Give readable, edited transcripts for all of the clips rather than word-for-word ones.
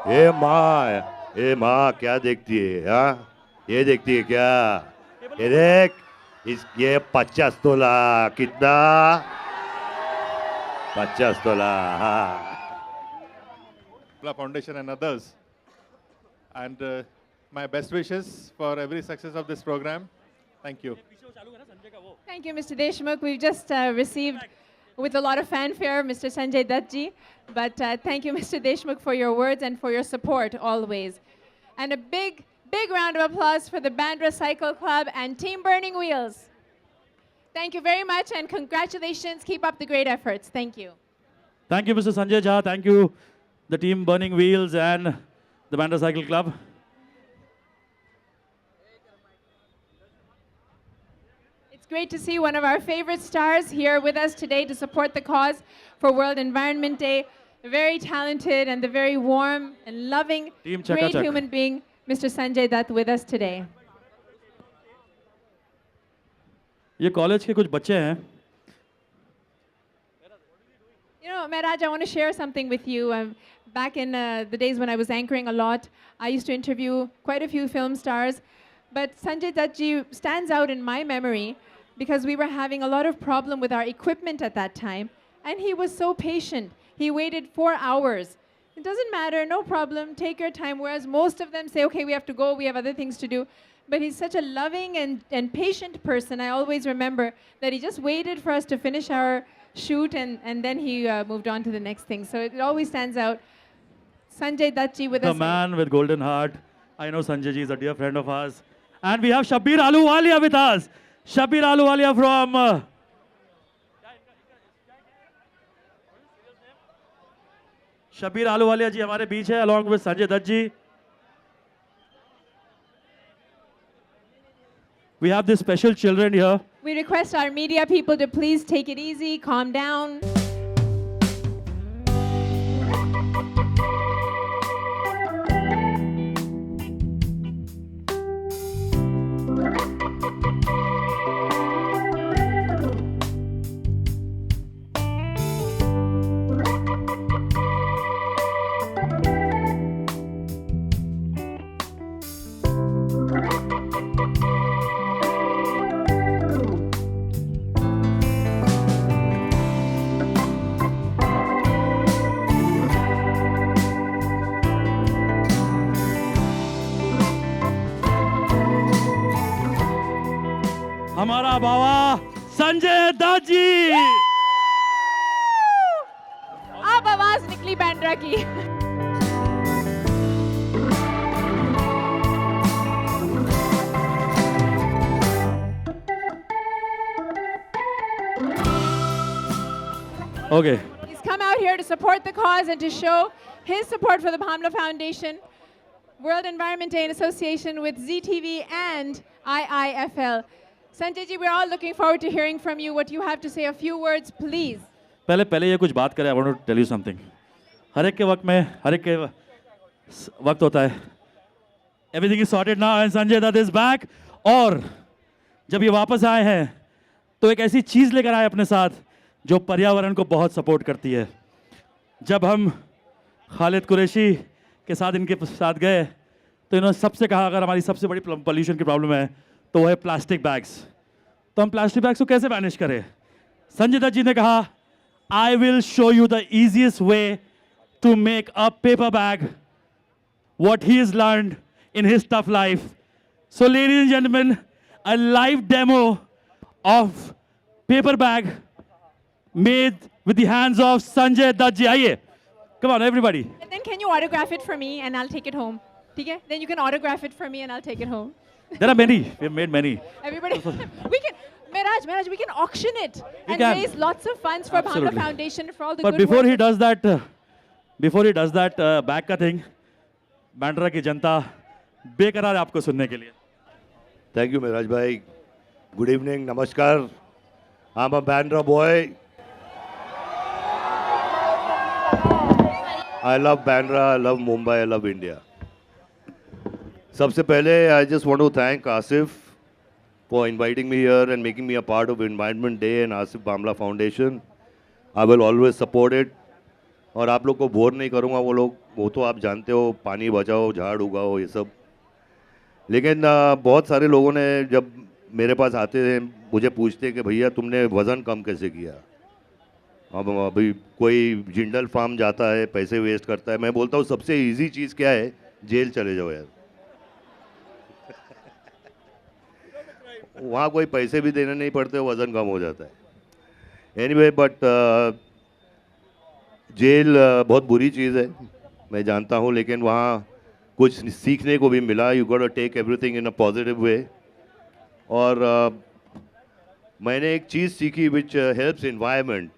ए माँ क्या देखती है हाँ? ये देखती है क्या? ये देख ये 50 तोला कितना? 50 तोला हाँ. Foundation and others. And my best wishes for every success of this program. Thank you. Thank you, Mr. Deshmukh. We've just received, with a lot of fanfare, Mr. Sanjay Dutt. But thank you, Mr. Deshmukh, for your words and for your support always. And a big, big round of applause for the Bandra Cycle Club and Team Burning Wheels. Thank you very much and congratulations. Keep up the great efforts. Thank you. Thank you, Mr. Sanjay Jha. Thank you, the Team Burning Wheels and the Bandra Cycle Club. It's great to see one of our favorite stars here with us today to support the cause for World Environment Day. A very talented and the very warm and loving, Team great Chakachak. human being, Mr. Sanjay Dutt, with us today. ये college के कुछ बच्चे हैं. You know, Mehraj, I want to share something with you. Back in the days when I was anchoring a lot, I used to interview quite a few film stars. But Sanjay Dutt stands out in my memory because we were having a lot of problem with our equipment at that time. And he was so patient. He waited 4 hours. It doesn't matter, no problem, take your time. Whereas most of them say, okay, we have to go, we have other things to do. But he's such a loving and patient person. I always remember that he just waited for us to finish our shoot and then he moved on to the next thing. So it always stands out. Sanjay Dutt with The us. man with golden heart. I know Sanjay ji is a dear friend of ours. And we have Shabbir Ahluwalia with us. Shabbir Ahluwalia from... Shabbir Ahluwalia ji हमारे बीच है along with Sanjay Dutt ji. We have these special children here. We request our media people to please take it easy, calm down. हमारा बाबा संजय दत्त जी. अब आवाज निकली बैंड्रा की. Okay. He's come out here to support the cause and to show his support for the Bhamla Foundation, World Environment Day in association with ZTV and IIFL. Sanjay ji, we're all looking forward to hearing from you what you have to say. A few words, please. पहले ये कुछ बात करें. I want to tell you something. हर एक के वक्त में हर एक के वक्त होता है. Everything is sorted now and Sanjay Dutt is back. और जब ये वापस आए हैं तो एक ऐसी चीज़ लेकर आए अपने साथ जो पर्यावरण को बहुत सपोर्ट करती है. जब हम खालिद कुरैशी के साथ इनके साथ गए तो इन्होंने सबसे कहा अगर हमारी सबसे बड़ी पोल्यूशन की प्रॉब्लम है तो वो है प्लास्टिक बैग्स. तो हम प्लास्टिक बैग्स को कैसे मैनेज करें? संजय दत्त जी ने कहा I will show you the easiest way to make a paper bag what he has learned in his tough life. So ladies and gentlemen, a live demo of paper bag made with the hands of Sanjay Dutt ji. Aaiye. Come on everybody. And then can you autograph it for me and I'll take it home? Okay? Then you can autograph it for me and I'll take it home. There are many. We have made many. Everybody, we can, Mehraj, we can auction it and can. raise lots of funds for Bhamla Absolutely. Foundation for all the But good before work. he does that, back का thing, Bandra की जनता बेकरार है आपको सुनने के लिए. Thank you, Mehraj bhai. Good evening, namaskar. I'm a Bandra boy. I love Bandra, I love Mumbai, I love India. सबसे पहले I just want to thank Asif for inviting me here and making me a part of Environment Day and Asif Bhamla Foundation. I will always support it. और आप लोग को bore नहीं करूँगा, वो तो आप जानते हो, पानी बचाओ, झाड़ उगाओ, ये सब। लेकिन बहुत सारे लोगों ने जब मेरे पास आते हैं मुझे पूछते कि भैया तुमने वज़न कम कैसे किया। अब अभी कोई जिंदल फार्म जाता है, पैसे वेस्ट करता है, मैं बोलता हूँ सबसे इजी चीज़ क्या है, जेल चले जाओ यार। वहाँ कोई पैसे भी देने नहीं पड़ते, वज़न कम हो जाता है। एनीवे बट जेल बहुत बुरी चीज़ है, मैं जानता हूँ, लेकिन वहाँ कुछ सीखने को भी मिला। You got to take everything in a positive way. और मैंने एक चीज़ सीखी विच हेल्प्स इन्वायरमेंट,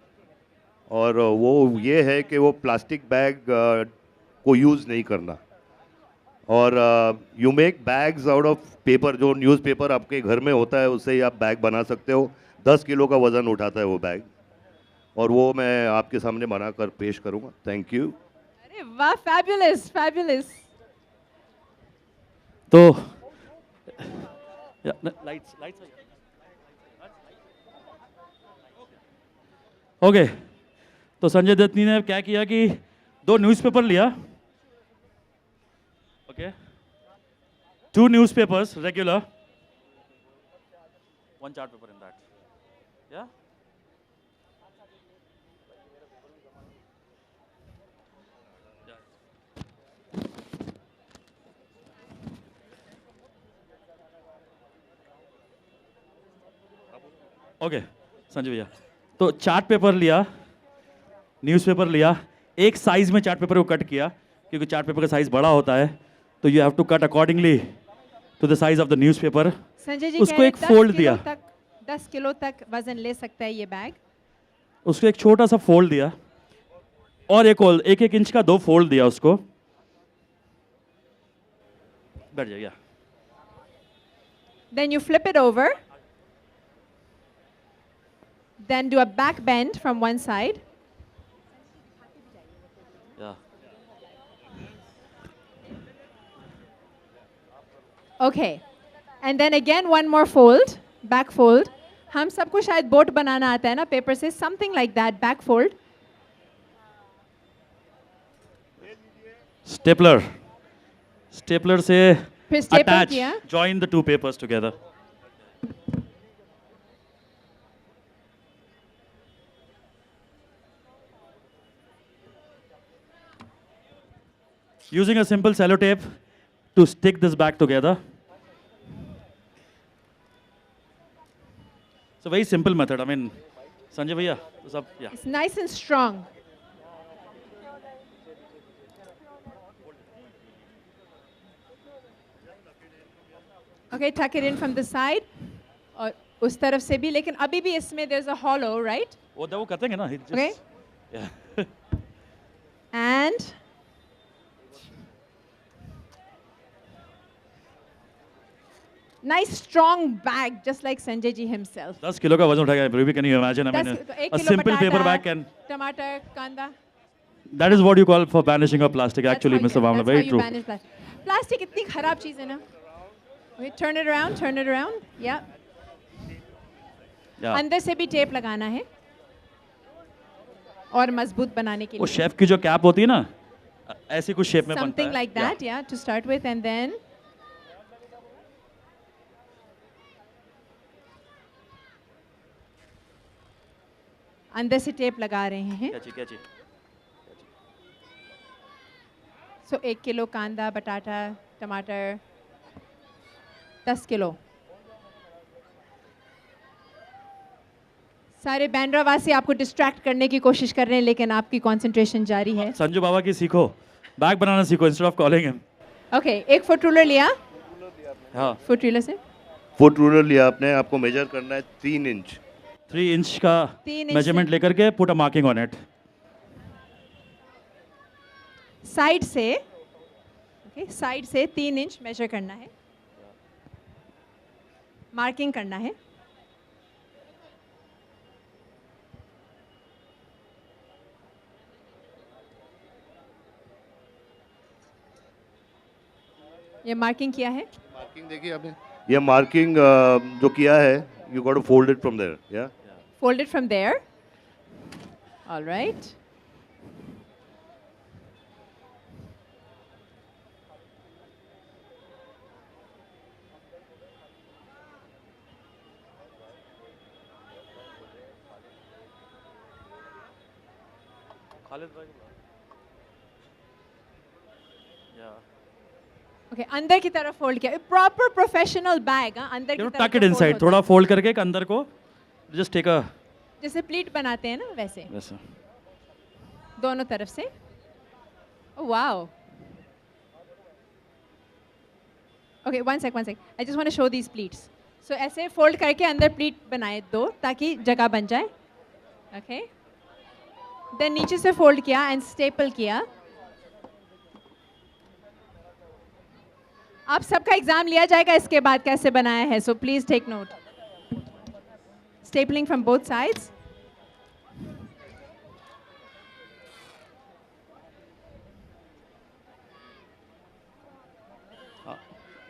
और वो ये है कि वो प्लास्टिक बैग को यूज़ नहीं करना। और you make bags out of paper, जो न्यूज़पेपर आपके घर में होता है उससे ही आप बैग बना सकते हो। 10 किलो का वज़न उठाता है वो बैग, और वो मैं आपके सामने बनाकर पेश करूँगा। Thank you. अरे वाह, फैबुलस फैबुलस। तो लाइट्स लाइट्स ओके। तो संजय दत्त ने क्या किया कि 2 न्यूज़पेपर लिया, okay, 2 newspapers regular, 1 chart paper in that, yeah. Okay Sanjay भैया, तो चार्ट पेपर लिया, न्यूज़पेपर लिया, एक साइज में चार्ट पेपर को कट किया, क्योंकि चार्ट पेपर का साइज बड़ा होता है, तो you have to cut accordingly to the size of the newspaper. Sanjay ji उसको एक फोल्ड दिया, 10 किलो तक वजन ले सकता है ये बैग। उसको एक छोटा सा फोल्ड दिया, और एक इंच का 2 फोल्ड दिया उसको। बैठ जाइए। Then you flip it over. Then do a back bend from one side. Yeah. Okay. And then again one more fold, back fold. हम सबको शायद बोट बनाना आता है ना पेपर से, something like that, back fold. Stapler से फिर staple attach, किया। join the 2 papers together. Using a simple sellotape to stick this back together. It's a very simple method. I mean, Sanjay bhaiya, yeah. It's nice and strong. Okay, tuck it in from the side. और उस तरफ से भी, लेकिन अभी भी इसमें there's a hollow, right? वो करेंगे ना. Okay. Yeah. And nice strong bag, just like Sanjay ji himself. 10 kilo का वजन उठाएगा. Ruby, can you imagine? I mean, तो एक a किलो simple पटाटा, paper bag can. टमाटर, कांदा. That is what you call for banishing of plastic. That's Actually, how you- Mr. Bamla, that's very how you true. banish plastic. Plastic इतनी खराब चीज़ है ना. Okay, turn it around, turn it around. Yeah. Yeah. अंदर से भी tape लगाना है और मजबूत बनाने के वो लिए. शेफ की जो कैप होती है ना, ऐसी कुछ शेप में बनता है. Something like that, yeah, to start with, and then अंदर से टेप लगा रहे हैं. कैची. So 1 किलो कांदा, बटाटा, टमाटर, 10 किलो. सारे बैंड्रावासी आपको डिस्ट्रैक्ट करने की कोशिश कर रहे हैं, लेकिन आपकी कंसंट्रेशन जारी है. संजू बाबा की सीखो, बैग बनाना सीखो instead of calling him. Okay, एक फुट रूलर लिया. हाँ, फुट रूलर से फुट रूलर लिया आपने, आपको मेजर करना है 3 इंच. 3 इंच का 3 इंच मेजरमेंट लेकर के put a marking on it. Side से, ओके, साइड से 3 इंच मेजर करना है, मार्किंग करना है. ये मार्किंग किया है. मार्किंग देखिए आपने, ये मार्किंग जो किया है, you got to fold it from there. या Fold it from there. All right. Okay, अंदर की तरफ फोल्ड किया, प्रॉपर प्रोफेशनल बैग। अंदर की तरफ टक इट से इनसाइड, fold थोड़ा होता फोल्ड करके एक अंदर को जस्ट टेक अ है। जैसे प्लीट बनाते हैं ना वैसे, वैसा। दोनों तरफ से। Wow. Okay, one sec, I just want to show these pleats. So ऐसे फोल्ड करके अंदर प्लीट बनाए दो ताकि जगह बन जाए। ओके, देन नीचे से फोल्ड किया एंड स्टेपल किया। आप सबका एग्जाम लिया जाएगा इसके बाद कैसे बनाया है, so please take note. Stapling from both sides.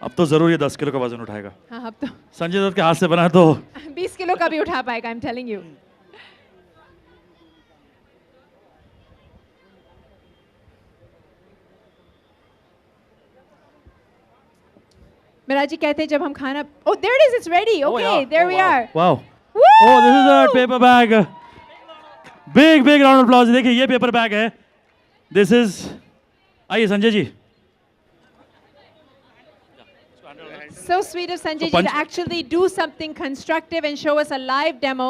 अब तो जरूर ये 10 किलो का वजन उठाएगा। हाँ, अब तो संजय दत्त के हाथ से बना तो 20 किलो का भी उठा पाएगा, I am telling you. Miraj ji कहते हैं जब हम खाना, oh there it is, it's ready. Okay, there we are. Wow, oh this is a paper bag. Big big round of applause. देखिए ये पेपर बैग है, दिस इज, आइए संजय जी। So sweet of Sanjay So ji punch- to actually do something constructive and show us a live demo.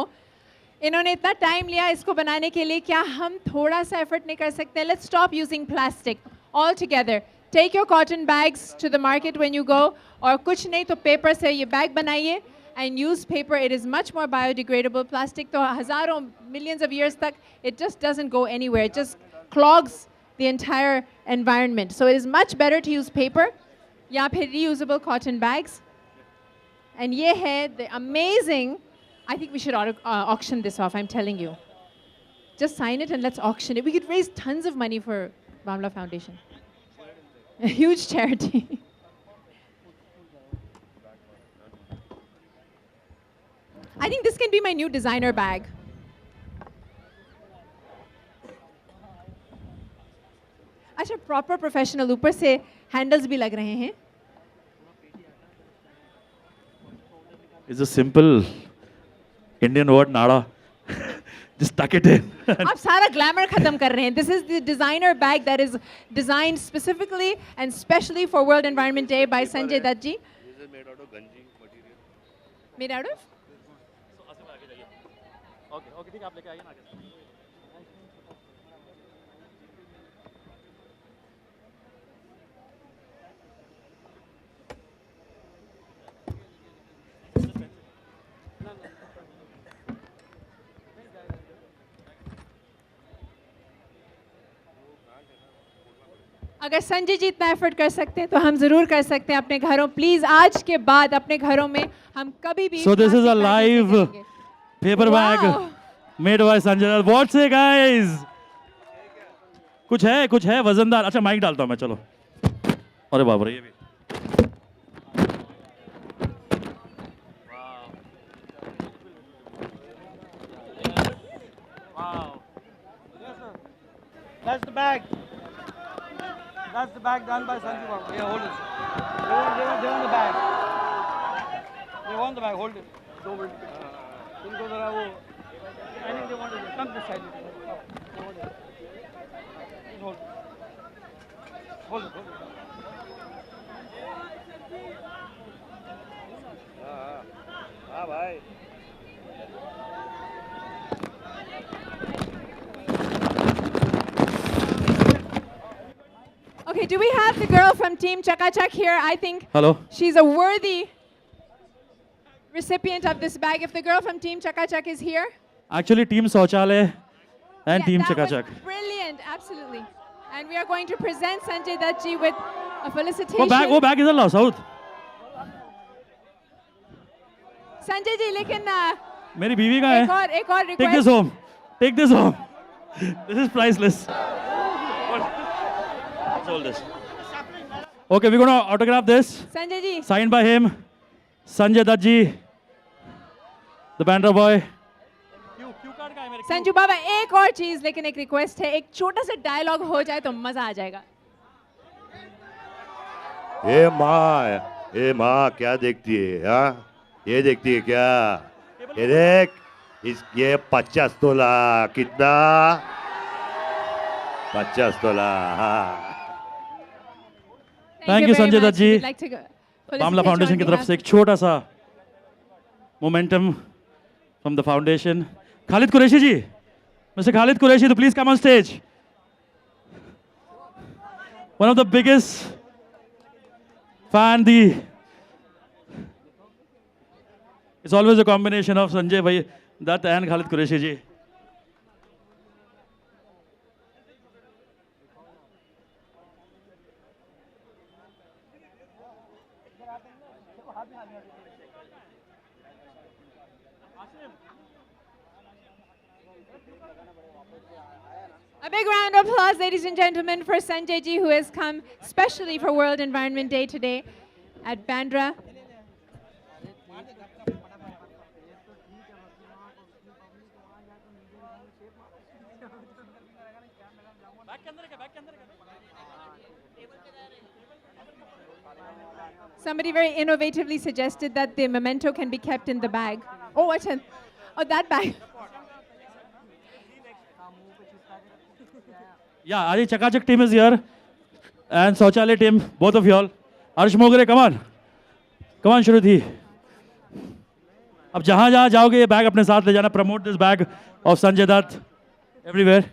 इन्होंने इतना time लिया इसको बनाने के लिए, क्या हम थोड़ा सा एफर्ट नहीं कर सकते? Let's stop using plastic altogether. Take your cotton bags to the market when you go, और कुछ नहीं तो पेपर से ये बैग बनाइए and use paper. It is much more biodegradable. Plastic तो हजारों millions of years तक it just doesn't go anywhere. It just clogs the entire environment. So it is much better to use paper या फिर reusable cotton bags. And ये है the amazing, I think we should auction this off, I'm telling you. Just sign it and let's auction it. We could raise tons of money for Bamla Foundation. A huge charity. I think this can be my new designer bag. अच्छा, proper professional, ऊपर से handles भी लग रहे हैं. It's a simple Indian word, nada. Just tuck it in. आप सारा glamour खत्म कर रहे हैं. This is the designer bag that is designed specifically and specially for World Environment Day by Sanjay Dutt ji. This is made out of ganji material. Made out of? Okay ठीक है, आप लेके आइए ना आगे। अगर संजय जी इतना एफर्ट कर सकते हैं तो हम जरूर कर सकते हैं अपने घरों. प्लीज आज के बाद अपने घरों में हम कभी भी So this is a plastic bag use live नहीं करेंगे. Paper bag Wow. Made by Sanjay Dutt. What's it guys? कुछ है वजनदार. अच्छा माइक डालता हूं मैं, चलो. अरे बाप रे, ये भी That's the bag. That's the bag done by Sanju Babu. Yeah, hold it. They want the bag. They want the bag. Hold it. Don't hold it. उनको जरा वो, I think they want it. Come this side. They want it. Just hold it. Hold it. Hold it. हाँ भाई. Okay, do we have the girl from Team Chaka Chak here? I think hello. she's a worthy recipient of this bag. If the girl from Team Chaka Chak is here. Actually team शौचालय and Yeah, team that was चकाचक. brilliant, absolutely. And we are going to present Sanjay Dutt ji with a felicitation. वो bag इधर लाओ south. Sanjay ji, लेकिन मेरी बीवी कहाँ एक है? और Take this request. home. Take this home. This is priceless. Hold this. Okay, we're gonna autograph this. Sanjay ji, Signed by him, Sanjay Dutt ji, the Bandra boy. Sanju Baba, एक और चीज, लेकिन एक रिक्वेस्ट है, एक छोटा सा डायलॉग हो जाए तो मजा आ जाएगा. ए माँ क्या देखती है? हाँ, ये देखती है क्या? ये देख, ये 50 तोला कितना? 50 तोला हाँ Thank you, very Sanjay much. Dutt ji. We'd like to go. Bamla foundation की तरफ से एक छोटा सा momentum from the foundation. Khalid Qureshi ji, mister Khalid Qureshi, तो please come on stage. One of the biggest fan, it's always a combination of Sanjay Bhai Dutt and Khalid Qureshi ji. A big round of applause, ladies and gentlemen, for Sanjay ji, who has come specially for World Environment Day today at Bandra. Somebody very innovatively suggested that the memento can be kept in the bag. Oh, that bag. Yeah, Adi Chakachak team is here. And Sauchalay team, both of y'all. Arsh Mogre, come on. Come on, Shruti. अब जहाँ जहाँ जाओगे ये bag अपने साथ ले जाना. Promote this bag of Sanjay Dutt everywhere.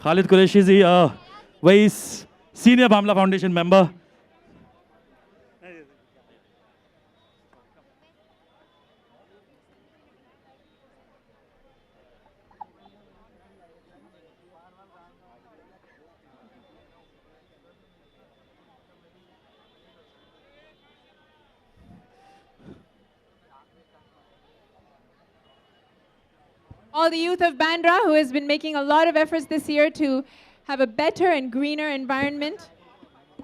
Khalid Qureshi ji, वही senior Bamla Foundation member. All the youth of Bandra, who has been making a lot of efforts this year to have a better and greener environment.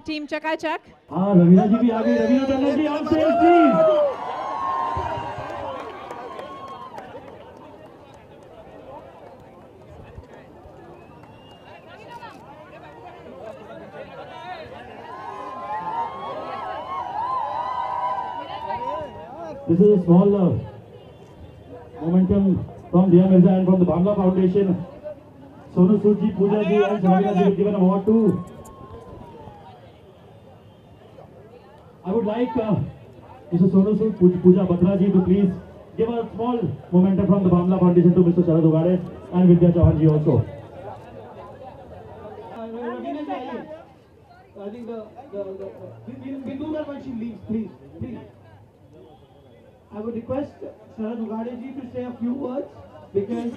Team Chakachak. हाँ रवीना जी भी आ गई. Raveena Tandon ji on stage please. This is a small momentum from Diya Mirza and from the Bamla Foundation. Sonu Sood ji, Pooja ji and Shavina ji will give an award to. I would like Mr. Sonu Sood, Pooja Batra ji to please give a small momentum from the Bamla Foundation to Mr. Sharad Ugade and Vidya Chauhan ji also. I think we'll do that when she leaves, please. I would request Sharad Ugade ji to say a few words because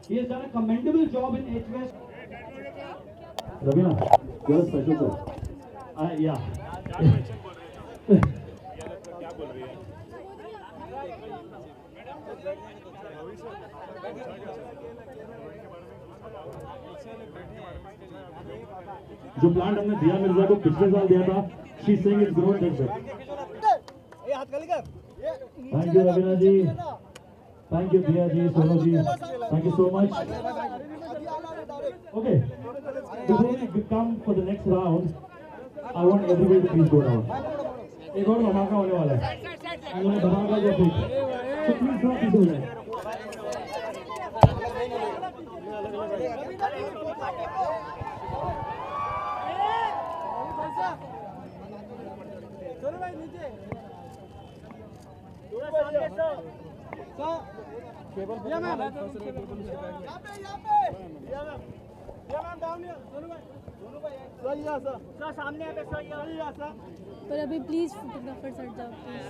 he has done a commendable job in HVS. Ravina, you're a special soul. Yeah. जो plant हमने दिया मिर्जा को पिछले साल दिया था, she's saying it's grown this way. Thank you Ravina ji, thank you Diya ji, Sonu ji, thank you so much. Okay, before we come for the next round, I want everybody to please go down. एक और धमाका होने वाला है. I'm going to धमाका जो big. So please drop this over. पर अभी प्लीज फोटोग्राफर हट जाओ प्लीज.